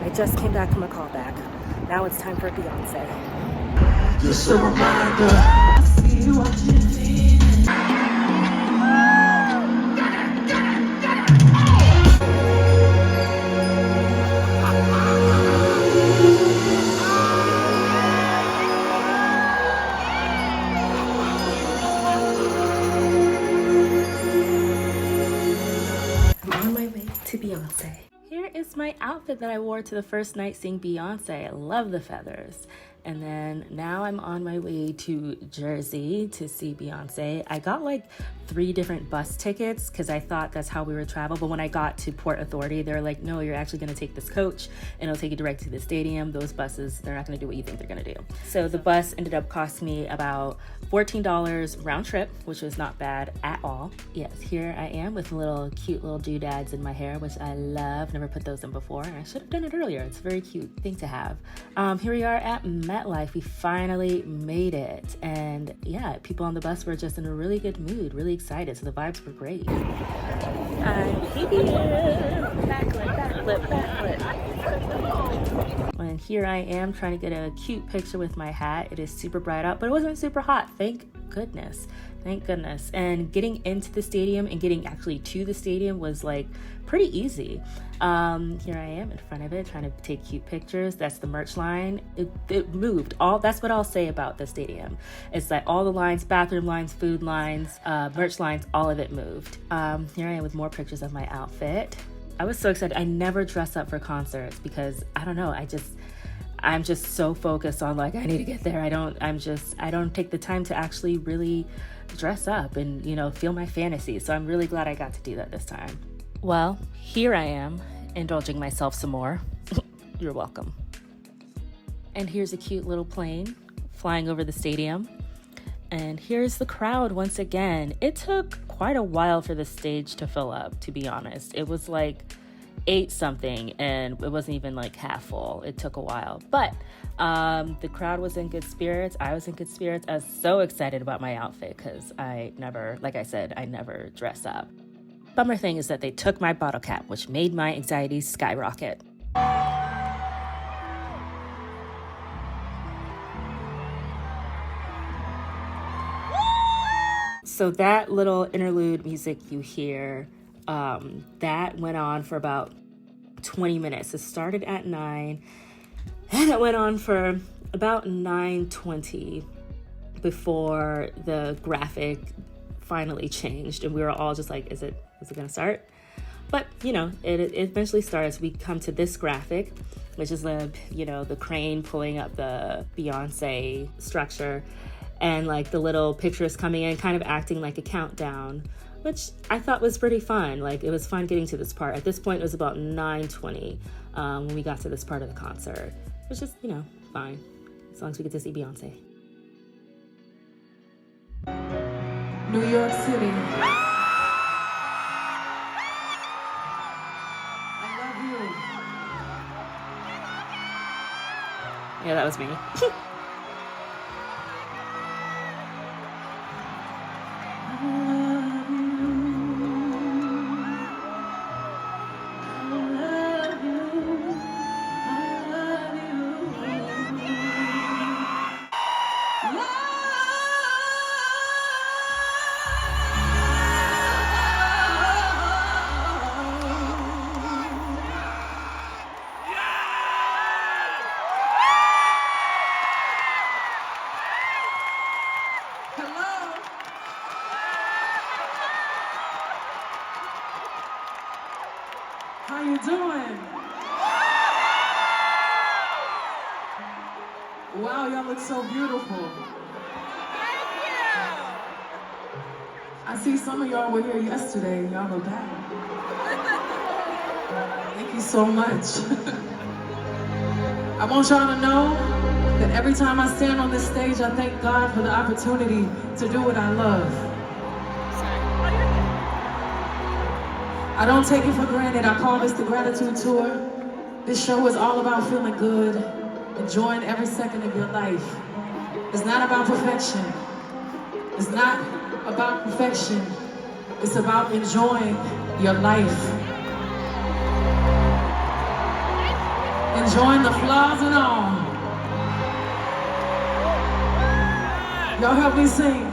I just came back from a callback. Now it's time for Beyonce. Just a reminder. I see you watching me. I'm on my way to Beyonce. Here is my outfit that I wore to the first night seeing Beyonce. I love the feathers. And then now I'm on my way to Jersey to see Beyonce. I got like 3 different bus tickets because I thought that's how we would travel. But when I got to Port Authority, they were like, no, you're actually gonna take this coach and it'll take you direct to the stadium. Those buses, they're not gonna do what you think they're gonna do. So the bus ended up costing me about $14 round trip, which was not bad at all. Yes, here I am with cute little doodads in my hair, which I love. Never put those in before. I should have done it earlier. It's a very cute thing to have. Here we are at MetLife. We finally made it. And yeah, people on the bus were just in a really good mood, really excited. So the vibes were great. I'm here. Backflip. And here I am trying to get a cute picture with my hat. It is super bright out, but it wasn't super hot. Thank goodness. And getting into the stadium and getting actually to the stadium was like pretty easy. Here I am in front of it trying to take cute pictures. That's the merch line. It moved. That's what I'll say about the stadium. It's like all the lines, bathroom lines, food lines, merch lines, all of it moved. Here I am with more pictures of my outfit. I was so excited. I never dress up for concerts because I don't know. I'm just so focused on like, I need to get there. I don't take the time to actually really dress up and, feel my fantasies. So I'm really glad I got to do that this time. Well, here I am indulging myself some more. You're welcome. And here's a cute little plane flying over the stadium. And here's the crowd once again. It took quite a while for the stage to fill up, to be honest. It was like 8 something and it wasn't even like half full. It took a while, but the crowd was in good spirits. I was in good spirits. I was so excited about my outfit because I never dress up. Bummer thing is that they took my bottle cap, which made my anxiety skyrocket. So that little interlude music you hear, that went on for about 20 minutes. It started at 9 and it went on for about 9:20 before the graphic finally changed. And we were all just like, is it gonna start? But it eventually starts. We come to this graphic, which is the crane pulling up the Beyonce structure. And like the little pictures coming in, kind of acting like a countdown, which I thought was pretty fun. Like it was fun getting to this part. At this point, it was about 9:20 when we got to this part of the concert, which is, fine, as long as we get to see Beyonce. New York City. I love you. Yeah, that was me. How you doing? Wow, y'all look so beautiful. Thank you. I see some of y'all were here yesterday. Y'all are back. Thank you so much. I want y'all to know that every time I stand on this stage, I thank God for the opportunity to do what I love. I don't take it for granted. I call this the Gratitude Tour. This show is all about feeling good, enjoying every second of your life. It's not about perfection. It's not about perfection. It's about enjoying your life. Enjoying the flaws and all. Y'all help me sing.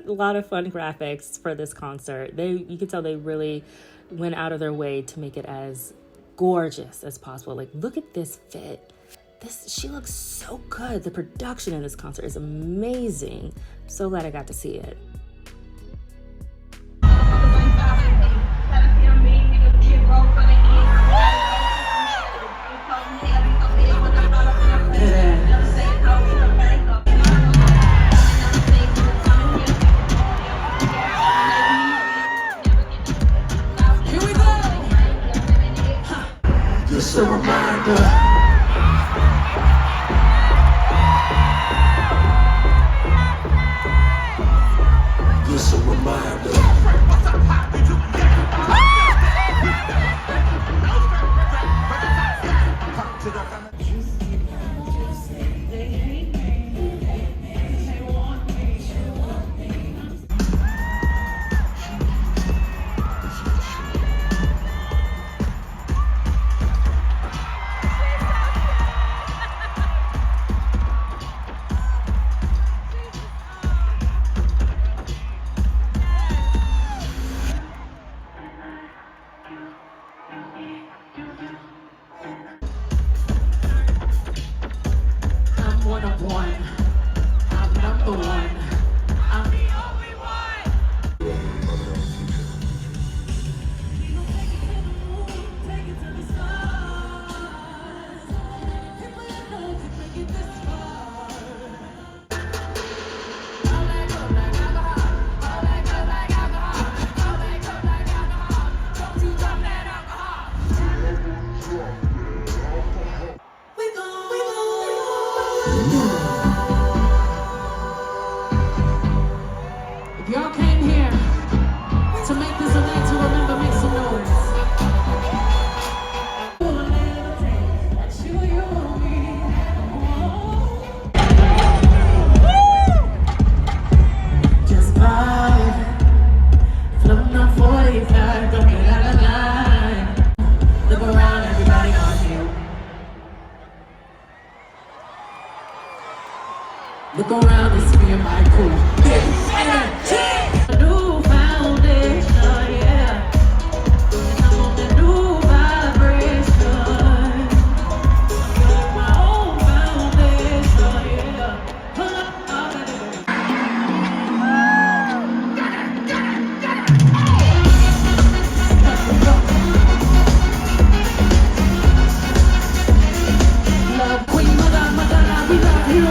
A lot of fun graphics for this concert. You can tell they really went out of their way to make it as gorgeous as possible. Like, look at this fit. She looks so good. The production in this concert is amazing. So glad I got to see it. Just a reminder. Just a reminder. One of one. I'm number one. I'm the only one. Take it to the stars. People you know can make it this far. All that good like alcohol. All that good like alcohol. All that good like alcohol. Don't you drop that alcohol. We go. If y'all came here to make this a night to remember, make some noise. Just vibe, floating on 45, don't get out of line. Look around, everybody on you. Look around and see my crew. New foundation, yeah. And I'm on the new vibration. I'm my own foundation, yeah. Pull up all that. Love Queen Madonna, we love you.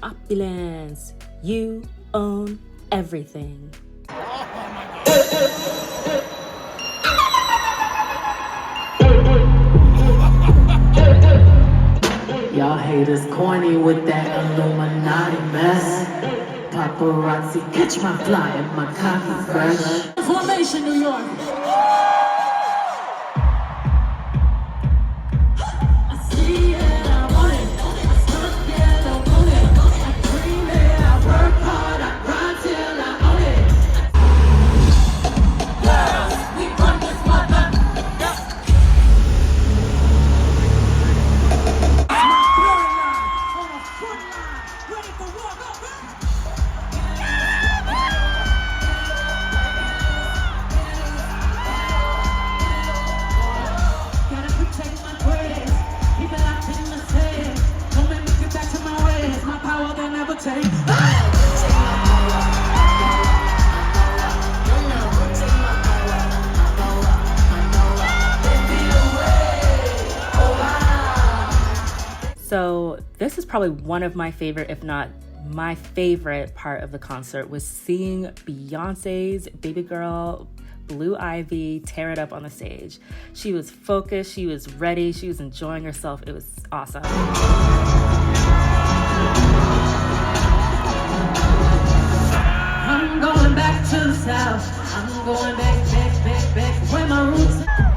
Opulence. You own everything. Y'all haters corny with that Illuminati mess. Paparazzi, catch my fly and my coffee fresh. Formation, New York. I see it, I want it. I stunt, yeah, I want it. I dream it, I work hard, I grind till I own it. Girls, we run this mother. Take So this is probably one of my favorite, if not my favorite part of the concert, was seeing Beyonce's baby girl, Blue Ivy, tear it up on the stage. She was focused, she was ready, she was enjoying herself. It was awesome. I'm going back to the south. I'm going back, where my roots are.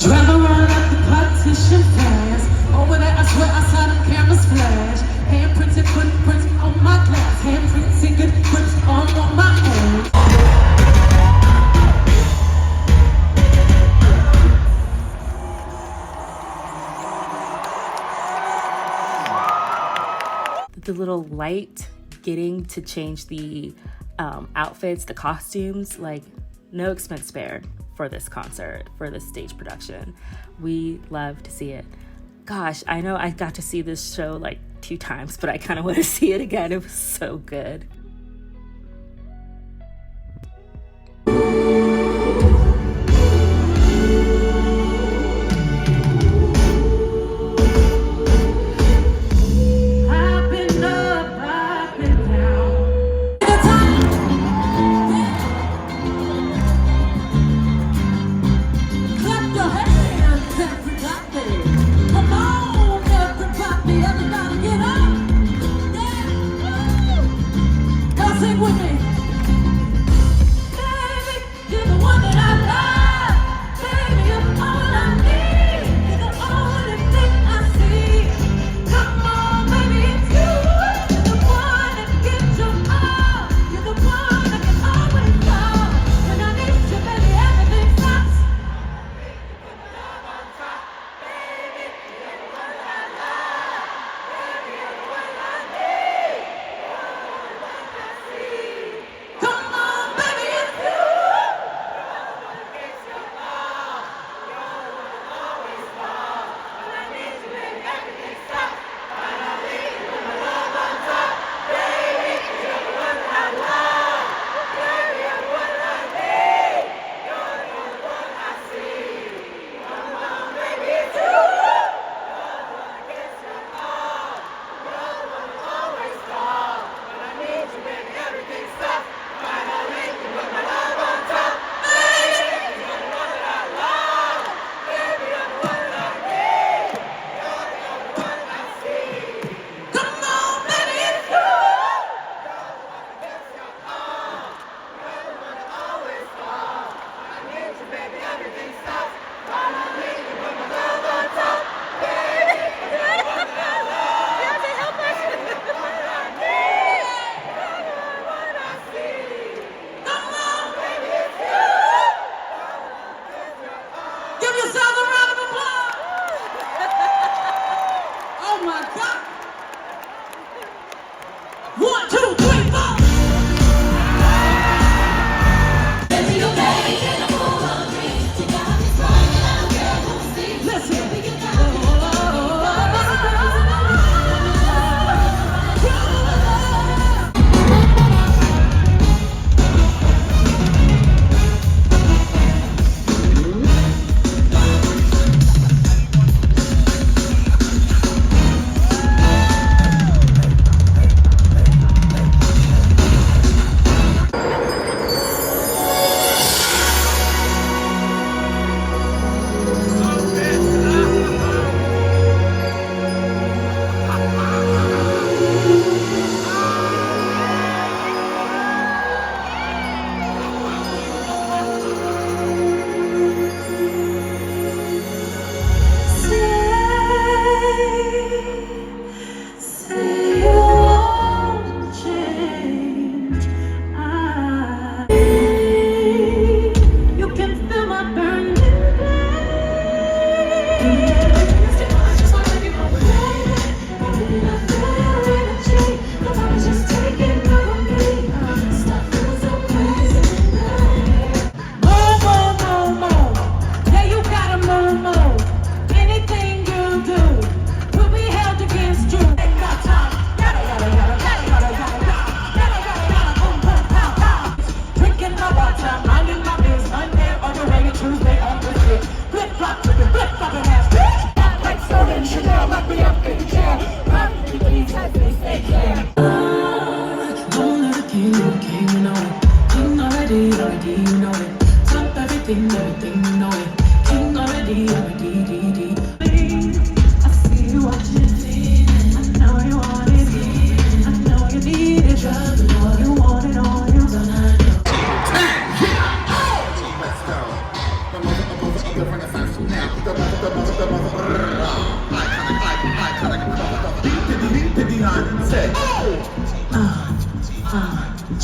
Drive around at the partition fast. Over there, I swear I saw them cameras flash. Hand-printed footprints on my glass. Hand-printed good prints on my hands. The little light getting to change the outfits, the costumes, like no expense spared for this concert, for this stage production. We love to see it. Gosh, I know I got to see this show like 2 times, but I kind of want to see it again. It was so good.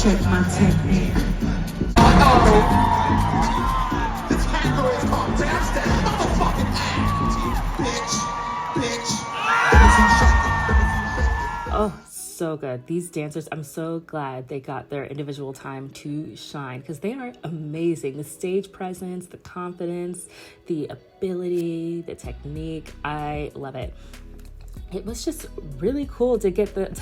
Check my technique. This category is called Dance That Motherfucking Ass. Bitch. Oh, so good. These dancers, I'm so glad they got their individual time to shine because they are amazing. The stage presence, the confidence, the ability, the technique, I love it. It was just really cool to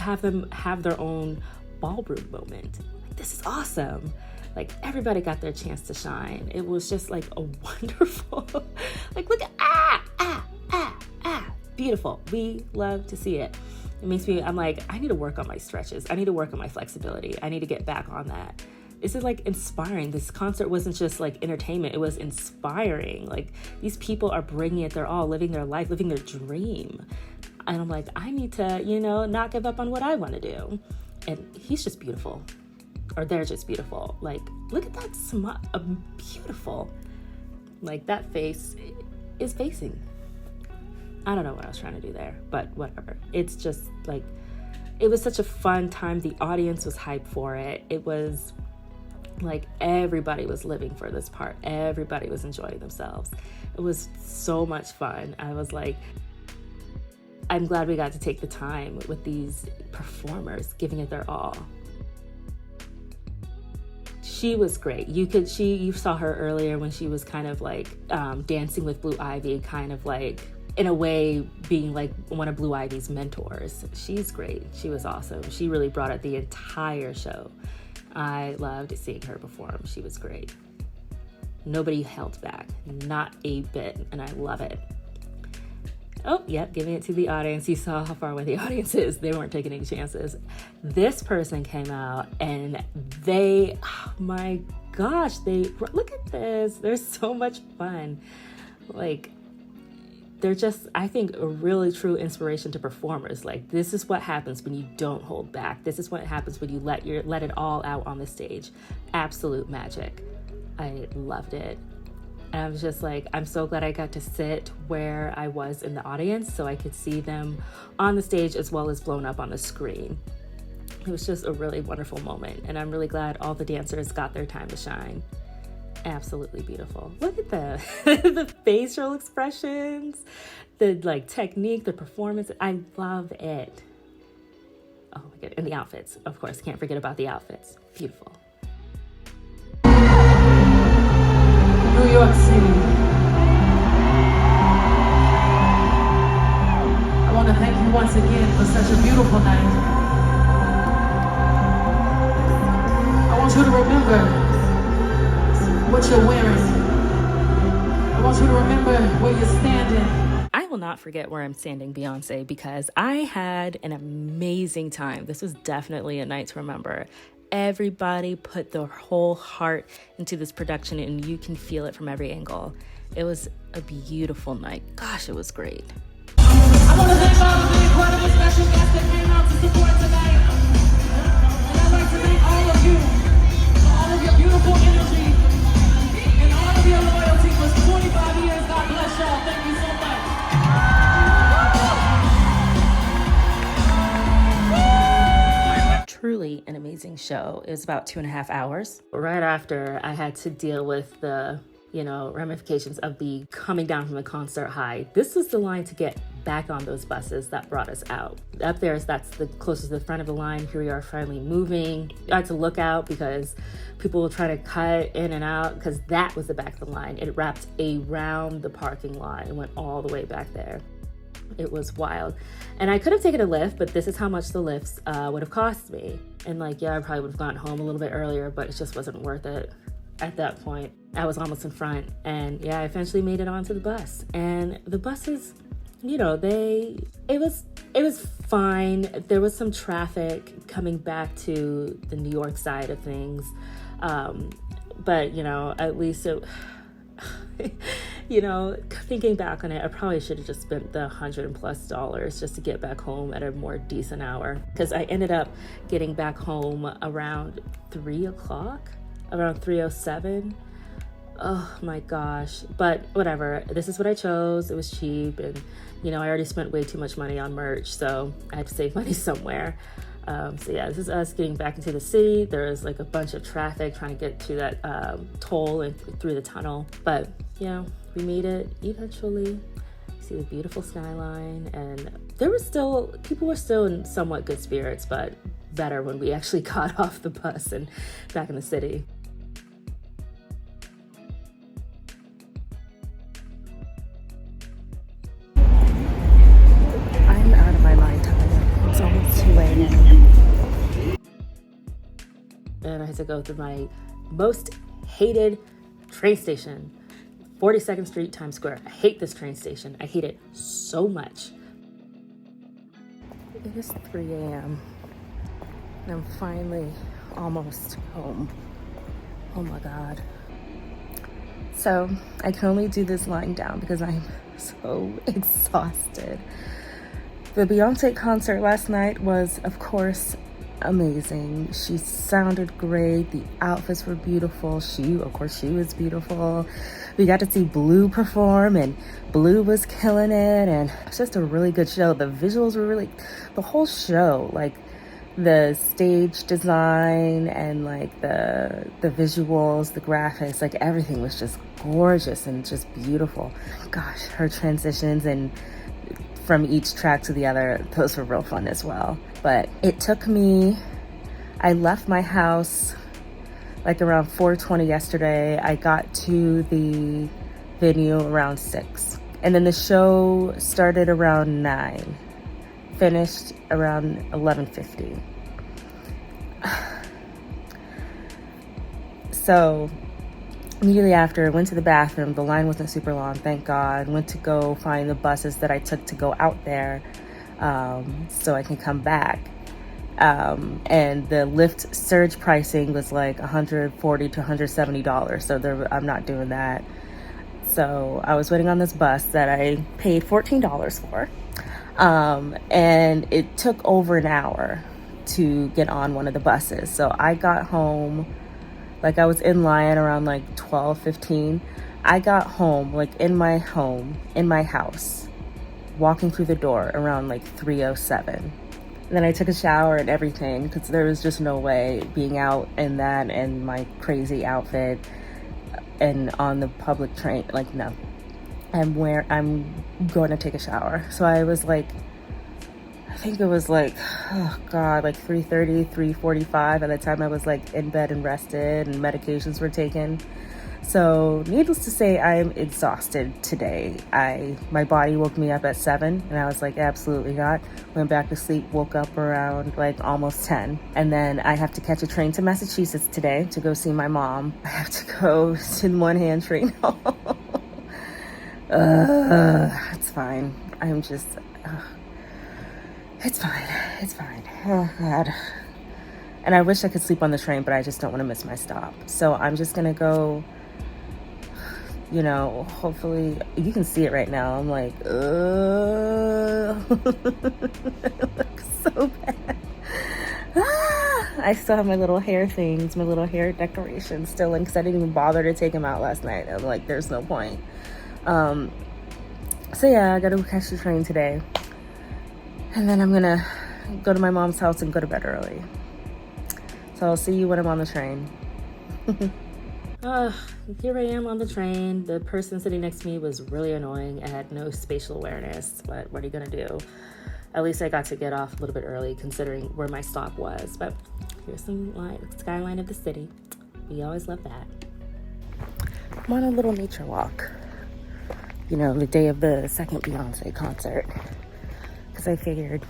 have them have their own ballroom moment. This is awesome. Like everybody got their chance to shine. It was just like a wonderful, like look at beautiful. We love to see it. It makes me, I'm like, I need to work on my stretches. I need to work on my flexibility. I need to get back on that. This is like inspiring. This concert wasn't just like entertainment. It was inspiring. Like these people are bringing it their all, living their life, living their dream. And I'm like, I need to, not give up on what I want to do. And he's just beautiful. Or they're just beautiful. Like, look at that beautiful. Like that face is facing. I don't know what I was trying to do there, but whatever. It's just like, it was such a fun time. The audience was hyped for it. It was like everybody was living for this part. Everybody was enjoying themselves. It was so much fun. I was like, I'm glad we got to take the time with these performers, giving it their all. She was great. You saw her earlier when she was kind of like dancing with Blue Ivy, kind of like in a way being like one of Blue Ivy's mentors. She's great. She was awesome. She really brought it the entire show. I loved seeing her perform. She was great. Nobody held back, not a bit, and I love it. Oh, yep, giving it to the audience. You saw how far away the audience is. They weren't taking any chances. This person came out and oh my gosh, look at this. They're so much fun. Like, they're just, I think, a really true inspiration to performers. Like, this is what happens when you don't hold back. This is what happens when you let it all out on the stage. Absolute magic. I loved it. And I was just like, I'm so glad I got to sit where I was in the audience so I could see them on the stage as well as blown up on the screen. It was just a really wonderful moment. And I'm really glad all the dancers got their time to shine. Absolutely beautiful. Look at the facial expressions, the like technique, the performance. I love it. Oh my god. And the outfits, of course, can't forget about the outfits. Beautiful. New York City. I want to thank you once again for such a beautiful night. I want you to remember what you're wearing. I want you to remember where you're standing. I will not forget where I'm standing, Beyonce, because I had an amazing time. This was definitely a night to remember. Everybody put their whole heart into this production and you can feel it from every angle. It was a beautiful night. Gosh, it was great. I want to thank all of the incredible special guests that came out to support tonight. And I'd like to thank all of you for all of your beautiful energy and all of your loyalty for 25 years. God bless y'all. Thank you so much. Truly an amazing show. It was about 2.5 hours. Right after, I had to deal with the, ramifications of the coming down from the concert high. This was the line to get back on those buses that brought us out. Up there, that's the closest to the front of the line. Here we are finally moving. I had to look out because people were trying to cut in and out because that was the back of the line. It wrapped around the parking lot and went all the way back there. It was wild. And I could have taken a lift, but this is how much the lifts would have cost me. And I probably would have gone home a little bit earlier, but it just wasn't worth it at that point. I was almost in front. And I eventually made it onto the bus. And the buses, it was fine. There was some traffic coming back to the New York side of things. But, at least it... thinking back on it, I probably should have just spent the $100+ just to get back home at a more decent hour. Because I ended up getting back home around 3 o'clock, around 3:07. Oh my gosh. But whatever. This is what I chose. It was cheap, and I already spent way too much money on merch, so I had to save money somewhere. So yeah, this is us getting back into the city. There was like a bunch of traffic trying to get to that toll and through the tunnel. But we made it eventually. See the beautiful skyline, and people were still in somewhat good spirits, but better when we actually got off the bus and back in the city. I'm out of my mind tired. It's almost 2 a.m. And I had to go through my most hated train station, 42nd Street, Times Square. I hate this train station. I hate it so much. It is 3 a.m. and I'm finally almost home. Oh my God. So I can only do this lying down because I'm so exhausted. The Beyoncé concert last night was, of course, amazing. She sounded great. The outfits were beautiful. She was beautiful. We got to see Blue perform, and Blue was killing it, and it's just a really good show. The visuals were the whole show, like the stage design and like the visuals, the graphics, like everything was just gorgeous and just beautiful. Gosh, her transitions and from each track to the other, those were real fun as well. But it took me, I left my house like around 4:20 yesterday. I got to the venue around 6. And then the show started around 9, finished around 11:50. So immediately after, went to the bathroom. The line wasn't super long, thank God. Went to go find the buses that I took to go out there so I can come back. And the Lyft surge pricing was like $140 to $170. So I'm not doing that. So I was waiting on this bus that I paid $14 for. And it took over an hour to get on one of the buses. So I got home, like I was in line around like 12:15. I got home, like in my house, walking through the door around like 3:07. And then I took a shower and everything because there was just no way being out in that and my crazy outfit and on the public train. Like, no, I'm going to take a shower. So I was like, I think it was like, oh God, like 3:30, 3:45 at the time I was like in bed and rested and medications were taken. So needless to say, I'm exhausted today. My body woke me up at 7 and I was like, absolutely not. Went back to sleep, woke up around like almost 10. And then I have to catch a train to Massachusetts today to go see my mom. I have to go to the one-hand train home. It's fine. It's fine. Oh God. And I wish I could sleep on the train, but I just don't want to miss my stop. So I'm just gonna go, hopefully you can see it right now. I'm like, it looks so bad. I still have my little hair things, my little hair decorations still in because I didn't even bother to take them out last night. I'm like, there's no point. So yeah, I gotta catch the train today. And then I'm gonna go to my mom's house and go to bed early. So I'll see you when I'm on the train. Here I am on the train. The person sitting next to me was really annoying. I had no spatial awareness, but what are you gonna do? At least I got to get off a little bit early considering where my stop was. But here's some skyline of the city. We always love that. I'm on a little nature walk. The day of the second Beyoncé concert. Because I figured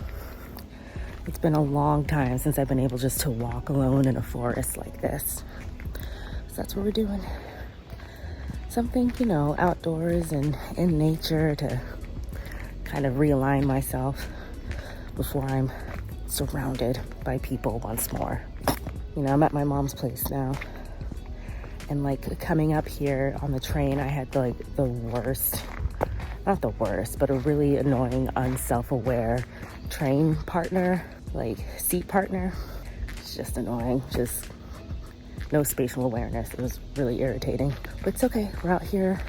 it's been a long time since I've been able just to walk alone in a forest like this. So that's what we're doing. Something, outdoors and in nature to kind of realign myself before I'm surrounded by people once more. I'm at my mom's place now. And coming up here on the train, I had the worst, not the worst, but a really annoying, unself-aware train partner, seat partner. It's just annoying. Just no spatial awareness. It was really irritating, but it's okay. We're out here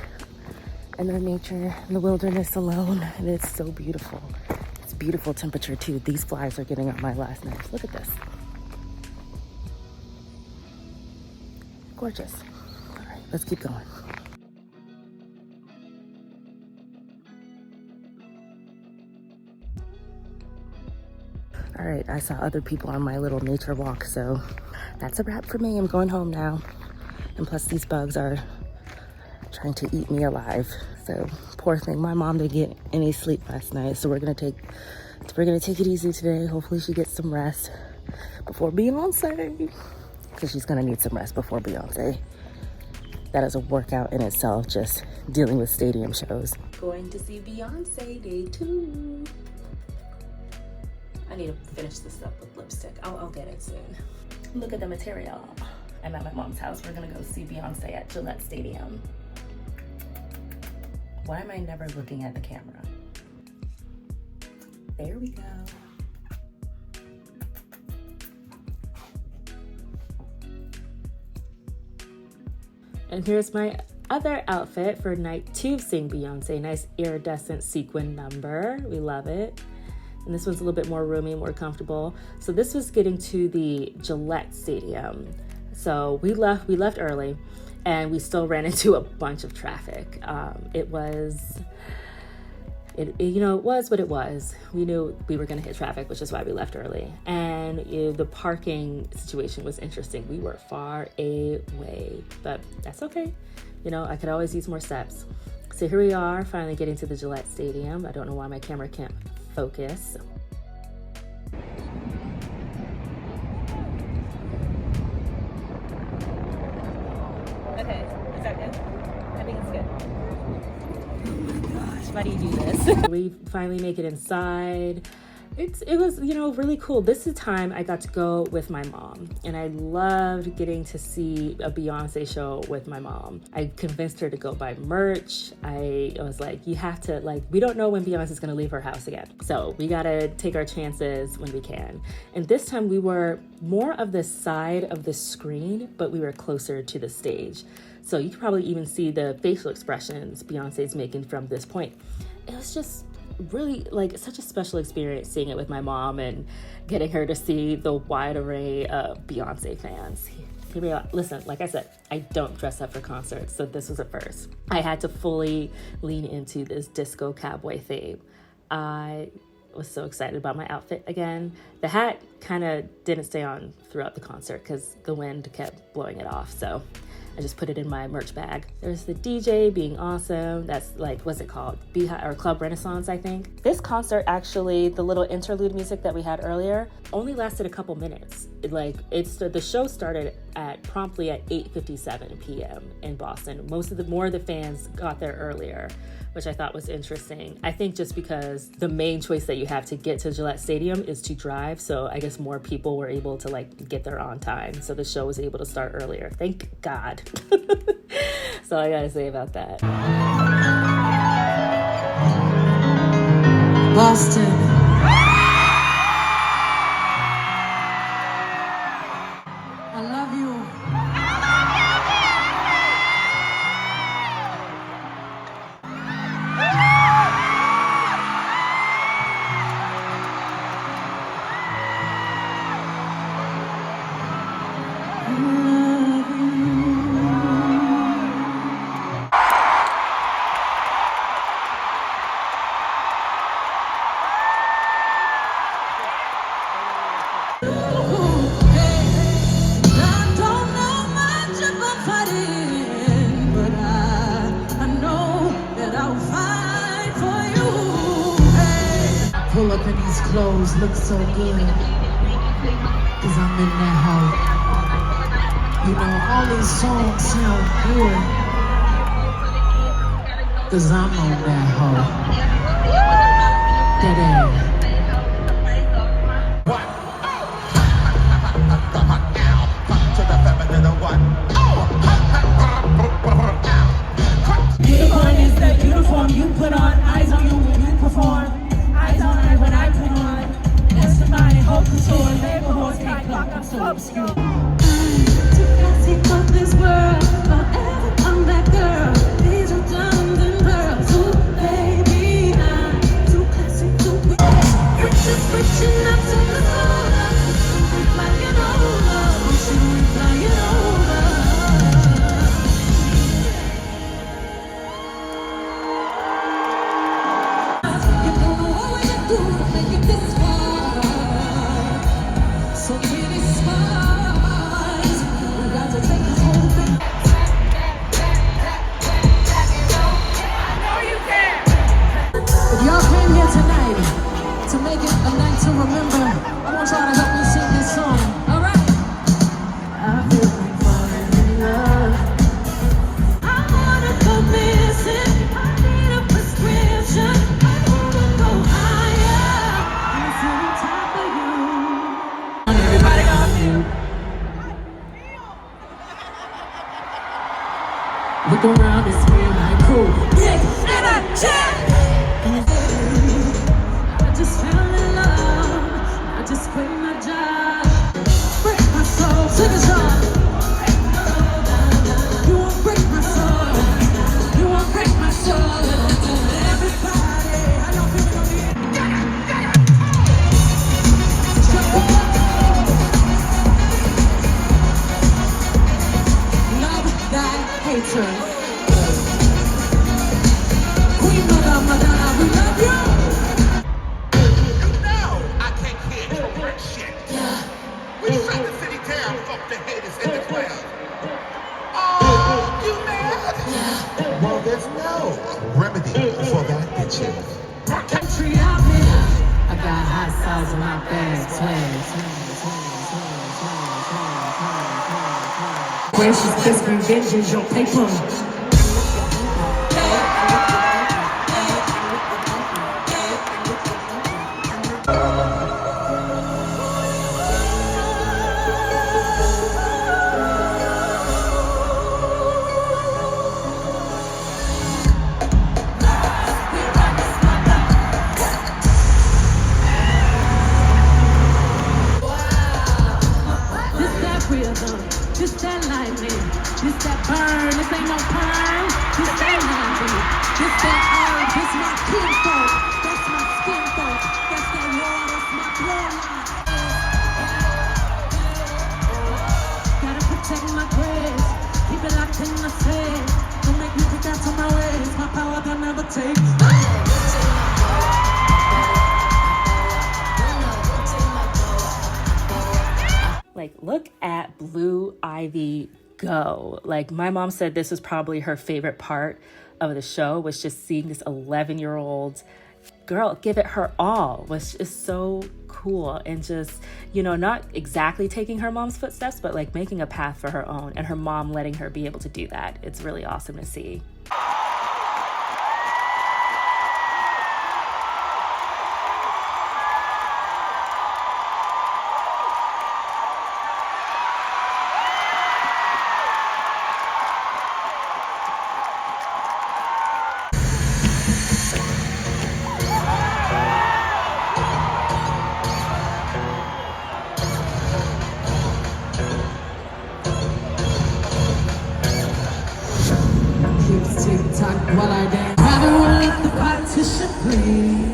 in the nature, in the wilderness alone, and it's so beautiful. It's beautiful temperature too. These flies are getting on my last nerves. Look at this. Gorgeous. All right, let's keep going. All right, I saw other people on my little nature walk, so that's a wrap for me. I'm going home now. And plus these bugs are trying to eat me alive. So poor thing, my mom didn't get any sleep last night, so we're gonna take it easy today. Hopefully she gets some rest before Beyonce, because she's gonna need some rest before Beyonce. That is a workout in itself, just dealing with stadium shows. Going to see Beyonce day 2. I need to finish this up with lipstick. I'll get it soon. Look at the material. I'm at my mom's house. We're gonna go see Beyonce at Gillette Stadium. Why am I never looking at the camera? There we go. And here's my other outfit for night 2 of seeing Beyonce. Nice iridescent sequin number. We love it. And this one's a little bit more roomy, more comfortable. So this was getting to the Gillette Stadium. So we left early, and we still ran into a bunch of traffic. It was what it was. We knew we were gonna hit traffic, which is why we left early. And the parking situation was interesting. We were far away, but that's okay. I could always use more steps. So here we are, finally getting to the Gillette Stadium. I don't know why my camera can't focus. Okay, is that good? I think it's good. Oh my gosh, why do you do this? We finally make it inside. It was, really cool. This is the time I got to go with my mom, and I loved getting to see a Beyonce show with my mom. I convinced her to go buy merch. I was like, you have to, we don't know when Beyonce's gonna leave her house again. So we gotta take our chances when we can. And this time we were more of the side of the screen, but we were closer to the stage. So you could probably even see the facial expressions Beyonce's making from this point. It was just really such a special experience seeing it with my mom and getting her to see the wide array of Beyonce fans. Here we are. Listen, like I said, I don't dress up for concerts, so this was a first. I had to fully lean into this disco cowboy theme. I was so excited about my outfit again. The hat kind of didn't stay on throughout the concert because the wind kept blowing it off, so I just put it in my merch bag. There's the DJ being awesome. That's what's it called? Beehive or Club Renaissance, I think. This concert, actually, the little interlude music that we had earlier, only lasted a couple minutes. The show started promptly at 8:57 p.m. in Boston. More of the fans got there earlier, which I thought was interesting. I think just because the main choice that you have to get to Gillette Stadium is to drive, so I guess more people were able to get there on time, so the show was able to start earlier. Thank God. That's all I gotta say about that. Boston. I love you. Pull up in these clothes, look so good, cause I'm in that hoe. All these songs sound good, cause I'm on that hoe. That ass. Unicorn is the uniform you put on, eyes on you when you perform. Eyes on eye when I put on. That's the mind, hope, couture, labor, horse, can't clock, I'm so obscure. came here tonight to make it a night to remember. I want y'all to help me sing this song. All right. I feel like falling in love. I wanna go missing. I need a prescription. I wanna go higher. I'm feeling top of you. Everybody on mute. Look around and scream like cool. Yeah, and I check. I just fell in love. I just quit my job. Break my soul. Sing a song. You won't break my soul. You won't break my soul. Everybody, how y'all feeling on the end? Love thy hatred. Queen Madonna, we love you. You know I can't hear no brick shit. We shut the city down, fuck the haters in the crowd. Oh, you mad? Well, there's no remedy for that, bitches. Country out here. I got hot sauce in my bag. Gracious, kiss me, vengeance, your paper. This that rhythm, this that lightning, this that burn, this ain't no perm, this that lightning, this that herb, this my kinfolk, that's my skin folk, that's that water, that's my bloodline. Gotta protect my grace, keep it locked in my face, don't make me pick out to my ways, my power they'll never take. Like, look at Blue Ivy go. Like, my mom said this was probably her favorite part of the show, was just seeing this 11-year-old girl give it her all, was just so cool. And just, you know, not exactly taking her mom's footsteps, but like making a path for her own, and her mom letting her be able to do that. It's really awesome to see. Keeps tick-tock while I dance. I don't wanna let the partition breathe.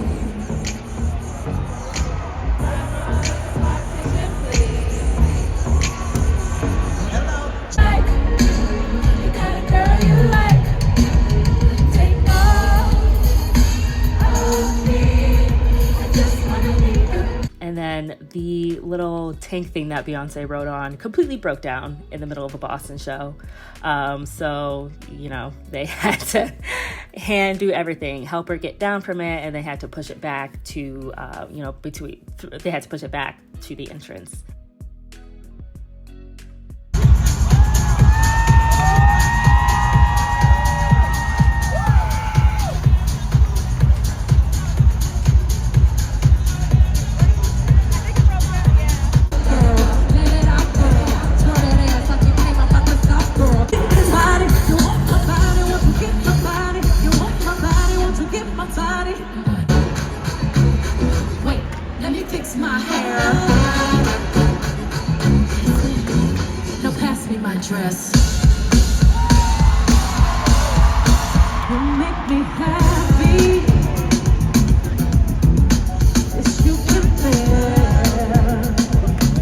And then the little tank thing that Beyonce wrote on completely broke down in the middle of a Boston show. So, you know, they had to hand do everything, help her get down from it, and they had to push it back to, they had to push it back to the entrance. My hair. Now pass me my dress. You make me happy. Yes, you can bear.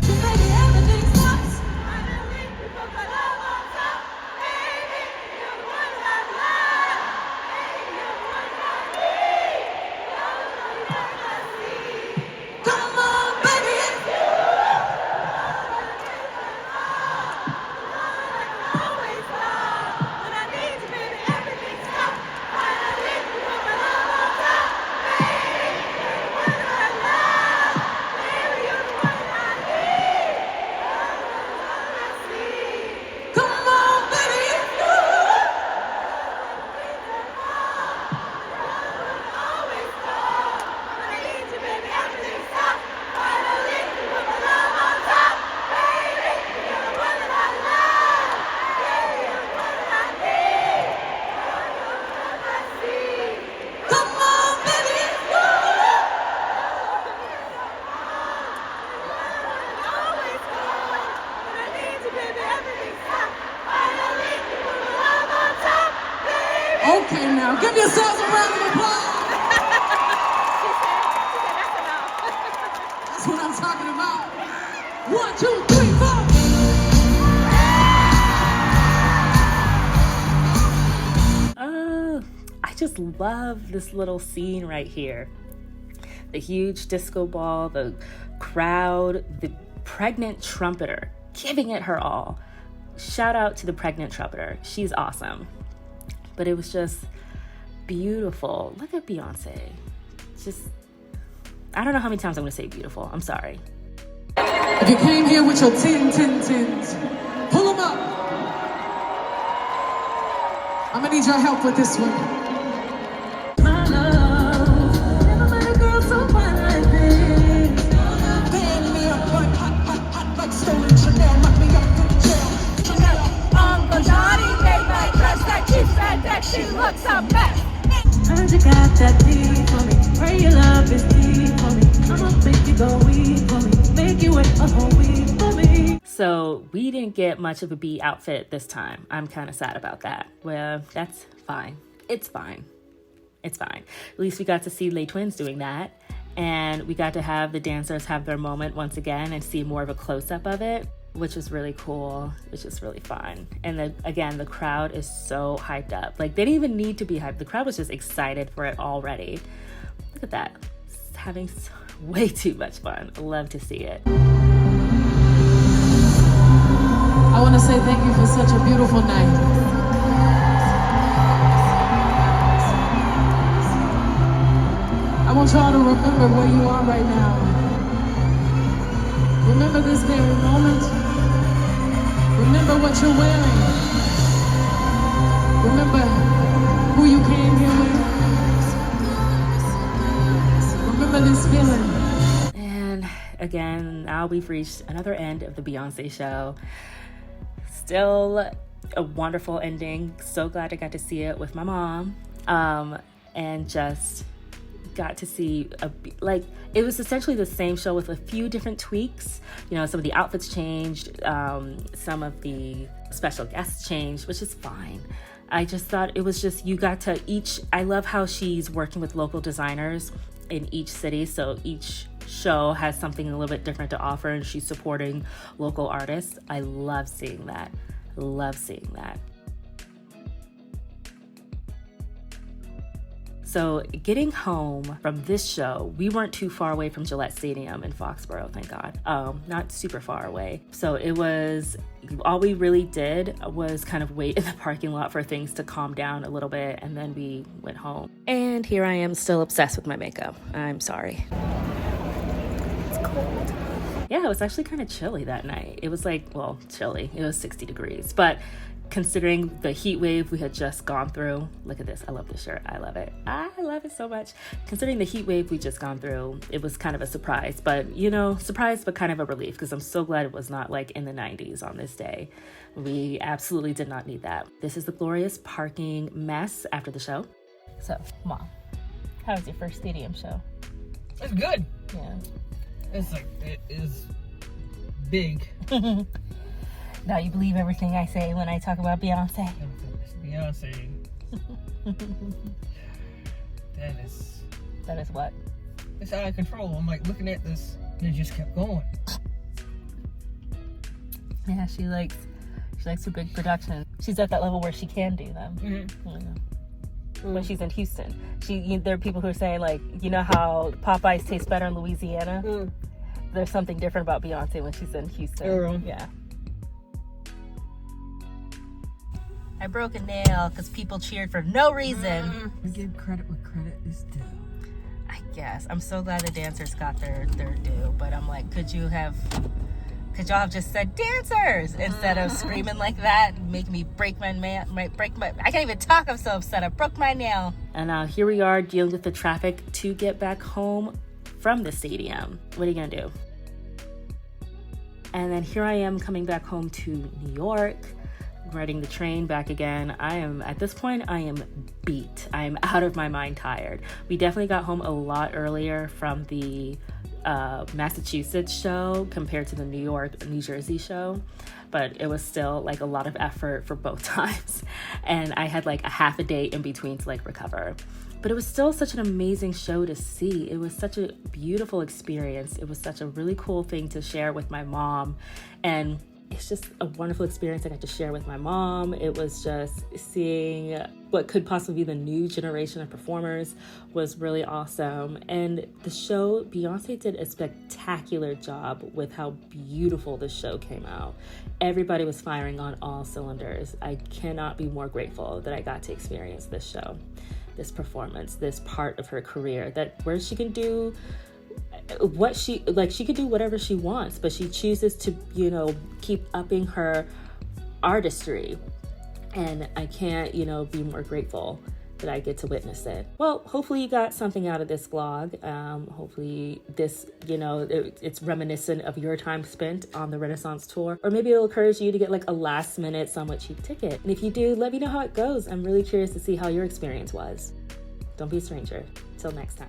So baby, everything stops. Come on, baby. yourselves a round of applause. That's what I'm talking about. 1, 2, 3, 4. I just love this little scene right here. The huge disco ball, the crowd, the pregnant trumpeter giving it her all. Shout out to the pregnant trumpeter. She's awesome. But it was just beautiful. Look at Beyonce. Just, I don't know how many times I'm gonna say beautiful. I'm sorry. If you came here with your tins, pull them up. I'm gonna need your help with this one. She looks a mess. Heard you got that deep for me. Pray your love is deep for me. I'ma make you go weak for me. Make you wait a whole week for me. So we didn't get much of a B outfit this time. I'm kind of sad about that. Well, that's fine. It's fine. It's fine. At least we got to see Lay Twins doing that. And we got to have the dancers have their moment once again and see more of a close-up of it, which was really cool, which is really fun. And again, the crowd is so hyped up. Like, they didn't even need to be hyped. The crowd was just excited for it already. Look at that. It's having way too much fun. I love to see it. I want to say thank you for such a beautiful night. I want y'all to remember where you are right now. Remember this very moment. Remember what you're wearing. Remember who you came here with. Remember this feeling. And again, now we've reached another end of the Beyonce show. Still a wonderful ending. So glad I got to see it with my mom. And just got to see it was essentially the same show with a few different tweaks. You know, some of the outfits changed, some of the special guests changed, which is fine. I just thought it was just, you got to I love how she's working with local designers in each city, so each show has something a little bit different to offer, and she's supporting local artists. I love seeing that. So getting home from this show, we weren't too far away from Gillette Stadium in Foxborough, thank God. Not super far away. So it was, all we really did was kind of wait in the parking lot for things to calm down a little bit, and then we went home. And here I am still obsessed with my makeup. I'm sorry. It's cold. Yeah, it was actually kind of chilly that night. It was chilly. It was 60 degrees, but considering the heat wave we had just gone through, look at this. I love this shirt. I love it. I love it so much. Considering the heat wave we just gone through, it was kind of a surprise, but surprise, but kind of a relief, because I'm so glad it was not like in the 90s on this day. We absolutely did not need that. This is the glorious parking mess after the show. So, Mom, how was your first stadium show? It's good. Yeah. It is big. Now you believe everything I say when I talk about Beyonce. It's Beyonce. That is what? It's out of control. I'm like looking at this and it just kept going. Yeah, she likes her big production. She's at that level where she can do them. Mm-hmm. When she's in Houston, there are people who are saying, like, you know how Popeyes tastes better in Louisiana? Mm. There's something different about Beyonce when she's in Houston. Yeah. I broke a nail because people cheered for no reason. Give credit where credit is due. I guess. I'm so glad the dancers got their due, but I'm like, could y'all have just said dancers instead of screaming like that and make me break my I can't even talk, I'm so upset. I broke my nail. And now here we are dealing with the traffic to get back home from the stadium. What are you gonna do? And then here I am coming back home to New York, riding the train back again. At this point, I am beat. I am out of my mind tired. We definitely got home a lot earlier from the Massachusetts show compared to the New York, New Jersey show, but it was still like a lot of effort for both times. And I had like a half a day in between to like recover. But it was still such an amazing show to see. It was such a beautiful experience. It was such a really cool thing to share with my mom. And it's just a wonderful experience I got to share with my mom. It was just seeing what could possibly be the new generation of performers was really awesome. And the show, Beyonce did a spectacular job with how beautiful the show came out. Everybody was firing on all cylinders. I cannot be more grateful that I got to experience this show, this performance, this part of her career, that where she can do what she could do whatever she wants, but she chooses to, you know, keep upping her artistry. And I can't, be more grateful that I get to witness it. Well, hopefully you got something out of this vlog. Hopefully this, it's reminiscent of your time spent on the Renaissance tour, or maybe it'll encourage you to get like a last minute, somewhat cheap ticket. And if you do, let me know how it goes. I'm really curious to see how your experience was. Don't be a stranger. Till next time.